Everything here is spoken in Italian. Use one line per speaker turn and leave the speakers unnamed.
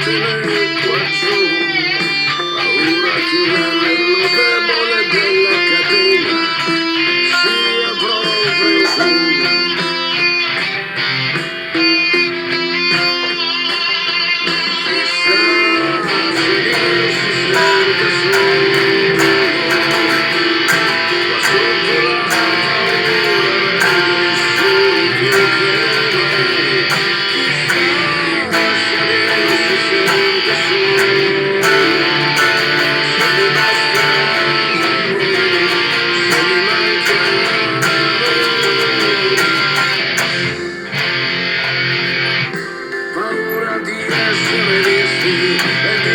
inutile quaggiù, paura che un anello debole della catena sia proprio tu. Chissà se riesci sempre solo, qua sotto la paura rende soli più che mai. Chissà se riesci sempre solo, se mi bastano, se mi mancano. Paura di essere visti e di